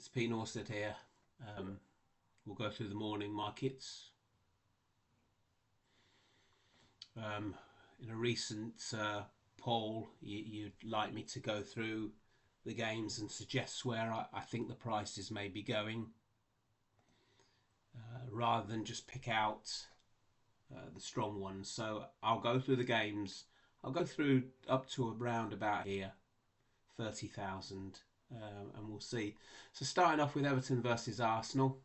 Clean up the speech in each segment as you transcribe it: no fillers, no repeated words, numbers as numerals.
it's Pete Norstead here. We'll go through the morning markets. In a recent poll, you'd like me to go through the games and suggest where I think the prices may be going, rather than just pick out the strong ones. So I'll go through the games. I'll go through up to around about here, 30,000, and we'll see. So starting off with Everton versus Arsenal.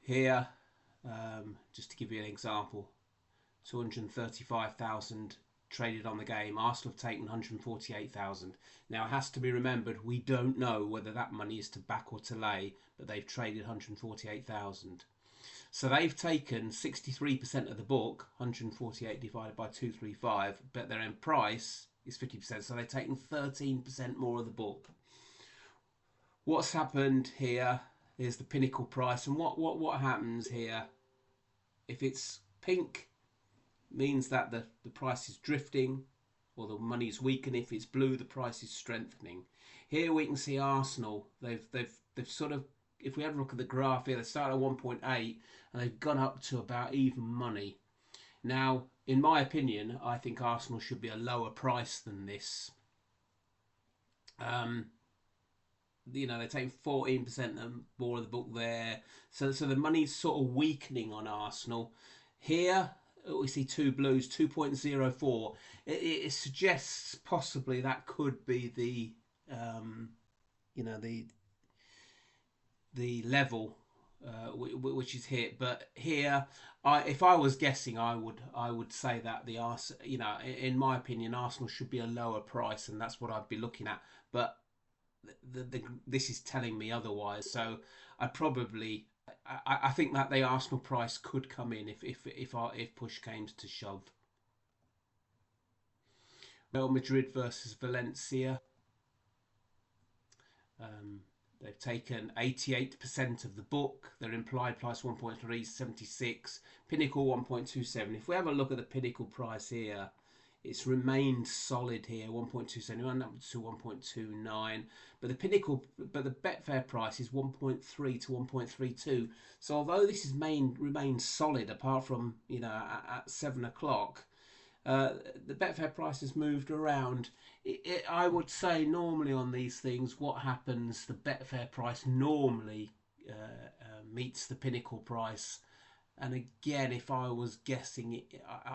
Here, just to give you an example, 235,000 traded on the game. Arsenal have taken 148,000. Now it has to be remembered, we don't know whether that money is to back or to lay, but they've traded 148,000. So they've taken 63% of the book, 148 divided by 235, but their end price is 50%. So they've taken 13% more of the book. What's happened here is the pinnacle price, and what happens here, if it's pink, means that the price is drifting or the money is weakening. If it's blue, the price is strengthening. Here we can see Arsenal, they've sort of, if we have a look at the graph here, they started at 1.8 and they've gone up to about even money. Now, in my opinion, I think Arsenal should be a lower price than this. They're taking 14% more of the book there. So the money's sort of weakening on Arsenal. Here, we see two blues, 2.04. It suggests possibly that could be the level which is hit. But here, if I was guessing, I would say that in my opinion, Arsenal should be a lower price, and that's what I'd be looking at. But this is telling me otherwise. So I think that the Arsenal price could come in if push came to shove. Real Madrid versus Valencia. They've taken 88% of the book. Their implied price 1.376. Pinnacle 1.27. If we have a look at the Pinnacle price here, it's remained solid here, 1.271 up to 1.29. But the Betfair price is 1.3 to 1.32. So although this has remained solid, apart from at 7 o'clock, the Betfair price has moved around. I would say normally on these things, what happens? The Betfair price normally meets the Pinnacle price. And again, if I was guessing,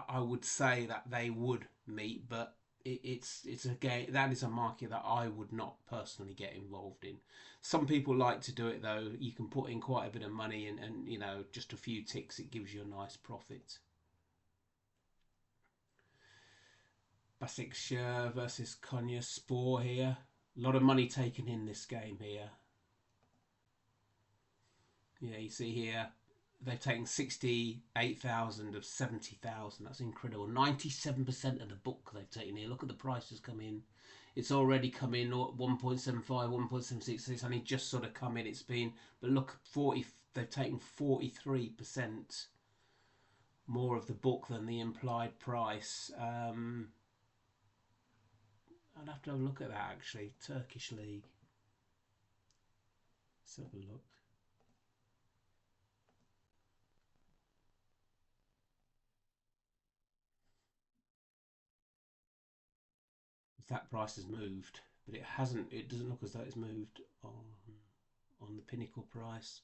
I would say that they would meet, but it's a game that is a market that I would not personally get involved in. Some people like to do it though. You can put in quite a bit of money, and just a few ticks, it gives you a nice profit. Başakşehir versus Konyaspor here. A lot of money taken in this game here. Yeah, you see here, they've taken 68,000 of 70,000. That's incredible. 97% of the book they've taken here. Look at the prices come in. It's already come in 1.75, 1.76. It's only just sort of come in. It's been, but look, they've taken 43% more of the book than the implied price. I'd have to have a look at that actually. Turkish League. Let's have a look. That price has moved, but it hasn't. It doesn't look as though it's moved on the Pinnacle price.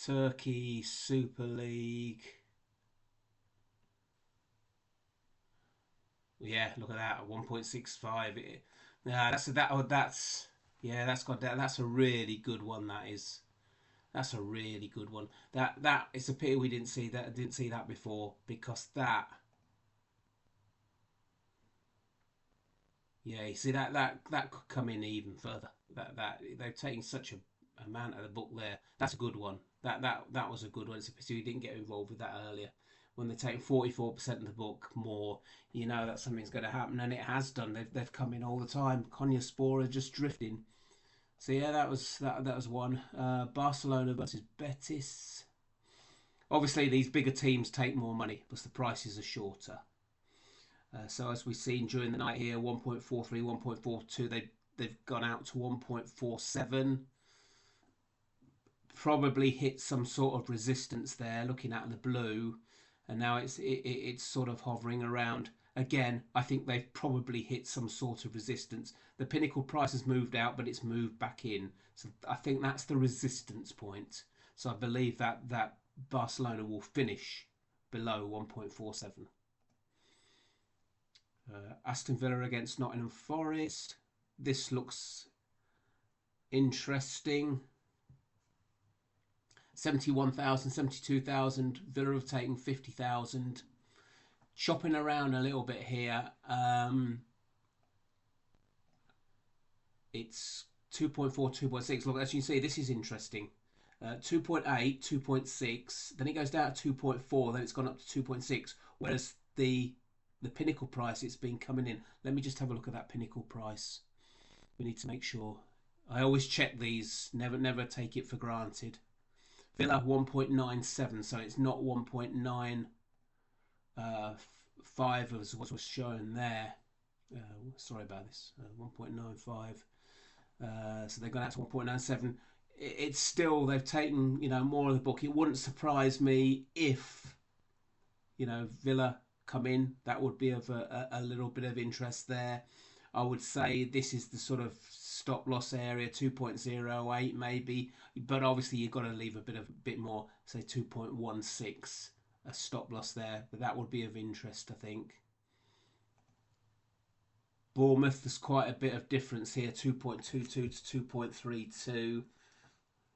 Turkey Super League. Yeah, look at that, 1.65. Yeah, that's a really good one. That's a really good one. That it's a pity we didn't see that before, because that. Yeah, you see that could come in even further. That they've taken such a amount of the book there. That's a good one. That was a good one. It's a pity we didn't get involved with that earlier. When they're taking 44% of the book more, that something's going to happen, and it has done. They've come in all the time. Konyaspor are just drifting. So yeah, that was one. Barcelona versus Betis. Obviously, these bigger teams take more money because the prices are shorter. So as we've seen during the night here, 1.43, 1.42, they've gone out to 1.47. Probably hit some sort of resistance there, looking at the blue, and now it's sort of hovering around. Again, I think they've probably hit some sort of resistance. The pinnacle price has moved out, but it's moved back in. So I think that's the resistance point. So I believe that Barcelona will finish below 1.47. Aston Villa against Nottingham Forest. This looks interesting. 71,000, 72,000. Villa have taken 50,000. Chopping around a little bit here. It's 2.4, 2.6. Look, as you can see, this is interesting. 2.8, 2.6. Then it goes down to 2.4. Then it's gone up to 2.6. Whereas the pinnacle price, it's been coming in. Let me just have a look at that pinnacle price. We need to make sure. I always check these. Never take it for granted. Villa 1.97, so it's not 1.95 as what was shown there. Sorry about this. 1.95. So they've gone out to 1.97. It's still, they've taken more of the book. It wouldn't surprise me if Villa come in. That would be of a little bit of interest there. I would say this is the sort of stop loss area, 2.08 maybe, but obviously you've got to leave a bit more, say 2.16, a stop loss there, but that would be of interest, I think. Bournemouth, there's quite a bit of difference here, 2.22 to 2.32.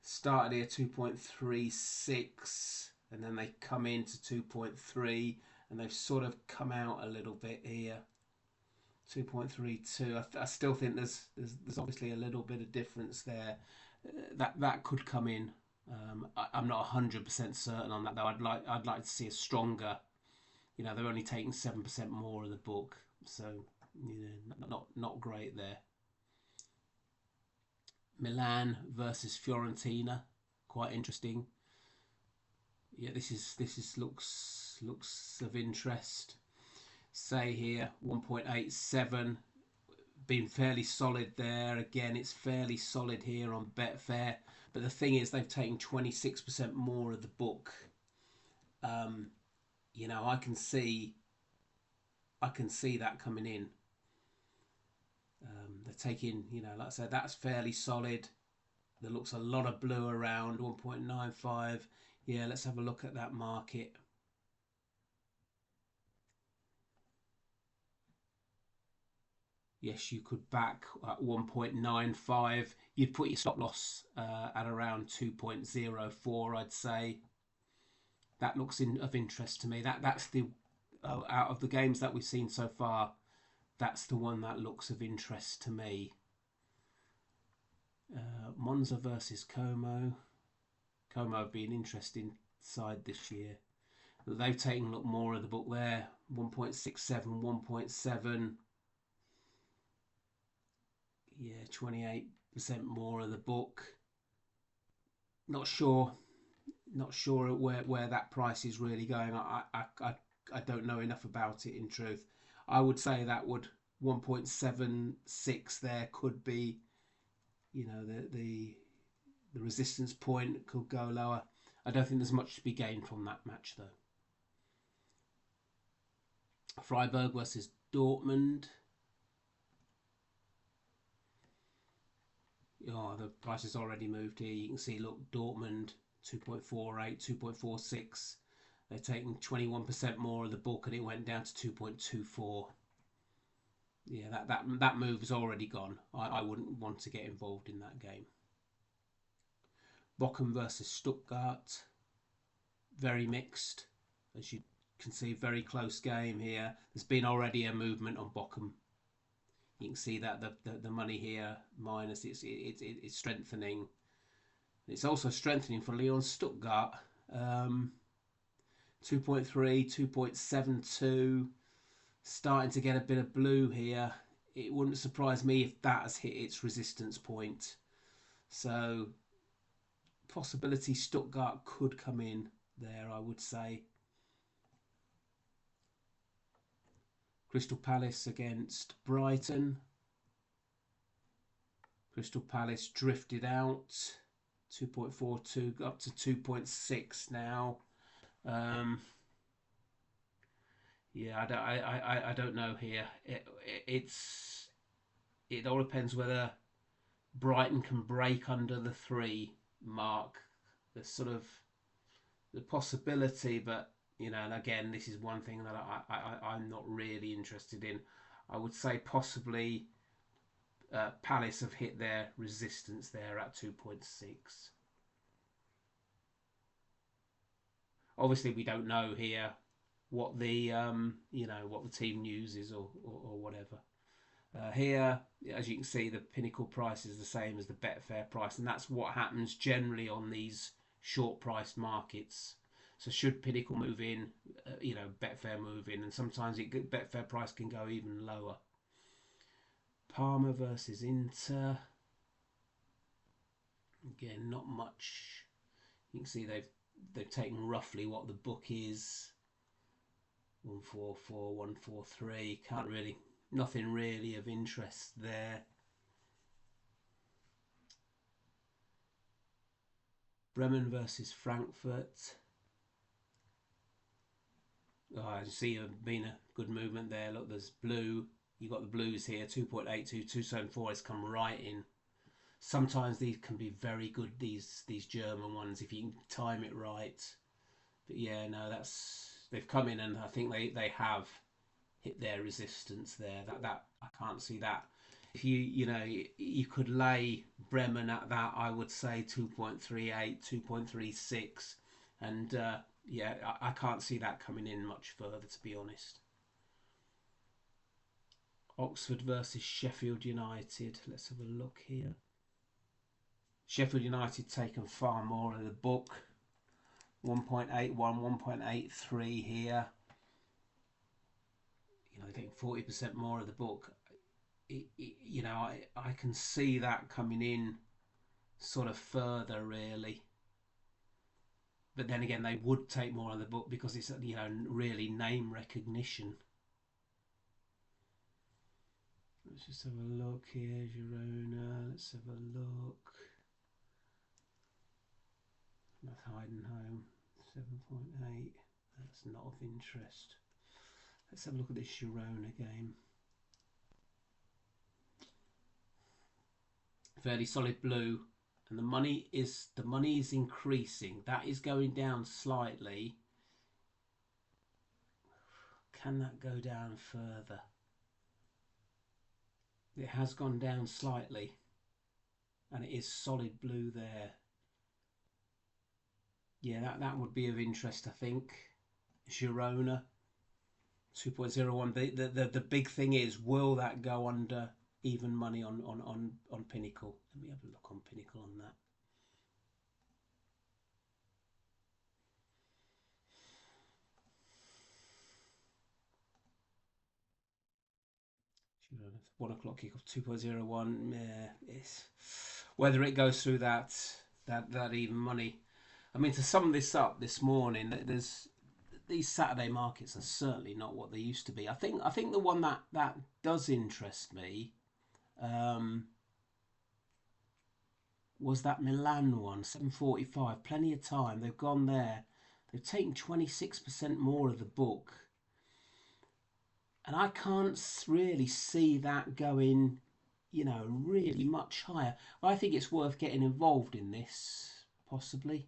Started here 2.36, and then they come into 2.3, and they've sort of come out a little bit here. 2.32. I still think there's obviously a little bit of difference there. That could come in. I'm not 100% certain on that though. I'd like to see a stronger. They're only taking 7% more of the book, so not great there. Milan versus Fiorentina, quite interesting. Yeah, this looks of interest. Say here 1.87, been fairly solid there. Again, it's fairly solid here on Betfair, but the thing is they've taken 26% more of the book. I can see that coming in. They're taking, like I said, that's fairly solid. There looks a lot of blue around 1.95. Yeah, let's have a look at that market. Yes, you could back at 1.95. You'd put your stop loss at around 2.04, I'd say. That looks of interest to me. That's the out of the games that we've seen so far, that's the one that looks of interest to me. Monza versus Como. Como have been an interesting side this year. They've taken a lot more of the book there. 1.67, 1.7. Yeah, 28% more of the book. Not sure where that price is really going. I don't know enough about it in truth. I would say that would 1.76 there could be, the resistance point could go lower. I don't think there's much to be gained from that match though. Freiburg versus Dortmund. Oh, the price has already moved here. You can see, look, Dortmund 2.48, 2.46. They're taking 21% more of the book, and it went down to 2.24. Yeah, that move has already gone. I wouldn't want to get involved in that game. Bochum versus Stuttgart. Very mixed. As you can see, very close game here. There's been already a movement on Bochum. You can see that the money here minus it's strengthening. It's also strengthening for Leon Stuttgart. 2.3, 2.72. Starting to get a bit of blue here. It wouldn't surprise me if that has hit its resistance point. So possibility Stuttgart could come in there, I would say. Crystal Palace against Brighton. Crystal Palace drifted out 2.42 up to 2.6 now. Um, yeah, I don't know here. It all depends whether Brighton can break under the 3 mark. There's sort of the possibility, but and again, this is one thing that I'm not really interested in. I would say possibly Palace have hit their resistance there at 2.6. Obviously, we don't know here what the what the team news is or whatever. Here, as you can see, the Pinnacle price is the same as the Betfair price, and that's what happens generally on these short price markets. So should Pinnacle move in, Betfair move in, and sometimes Betfair price can go even lower. Parma versus Inter. Again, not much. You can see they've taken roughly what the book is. 144, 143. Can't really, nothing really of interest there. Bremen versus Frankfurt. Oh, I see been a good movement there. Look, there's blue. You got the blues here. 2.82, 274 has come right in. Sometimes these can be very good. These German ones, if you can time it right. But yeah, no, they've come in, and I think they have hit their resistance there. That I can't see that. If you could lay Bremen at that, I would say 2.38, 2.36, and yeah, I can't see that coming in much further, to be honest. Oxford versus Sheffield United. Let's have a look here. Sheffield United taken far more of the book. 1.81, 1.83 here. They're getting 40% more of the book. I can see that coming in sort of further, really. But then again, they would take more of the book because it's really name recognition. Let's just have a look here, Girona. Let's have a look. North Heidenheim, 7.8. That's not of interest. Let's have a look at this Girona game. Fairly solid blue, and the money is increasing. That is going down slightly. Can that go down further? It has gone down slightly, and it is solid blue there. Yeah, that would be of interest, I think. Girona, 2.01. The big thing is, will that go under even money on Pinnacle? Let me have a look on Pinnacle on that. Girona, 1 o'clock kickoff, 2.01. It's whether it goes through that even money. I mean, to sum this up this morning, these Saturday markets are certainly not what they used to be. I think the one that does interest me was that Milan one, 7.45. Plenty of time. They've gone there. They've taken 26% more of the book. And I can't really see that going, really much higher. I think it's worth getting involved in this, possibly.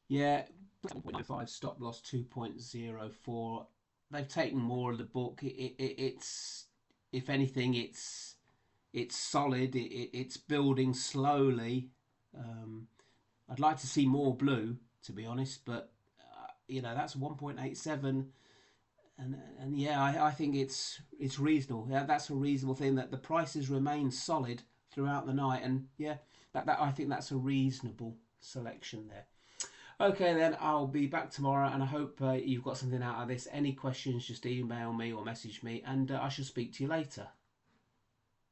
Yeah, 0.95 stop loss, 2.04. They've taken more of the book. It's, if anything, it's solid. It's building slowly. I'd like to see more blue, to be honest, but that's 1.87, and yeah, I think it's reasonable. Yeah, that's a reasonable thing, that the prices remain solid throughout the night, and yeah, that I think that's a reasonable selection there. Okay, then I'll be back tomorrow, and I hope you've got something out of this. Any questions, just email me or message me, and I shall speak to you later.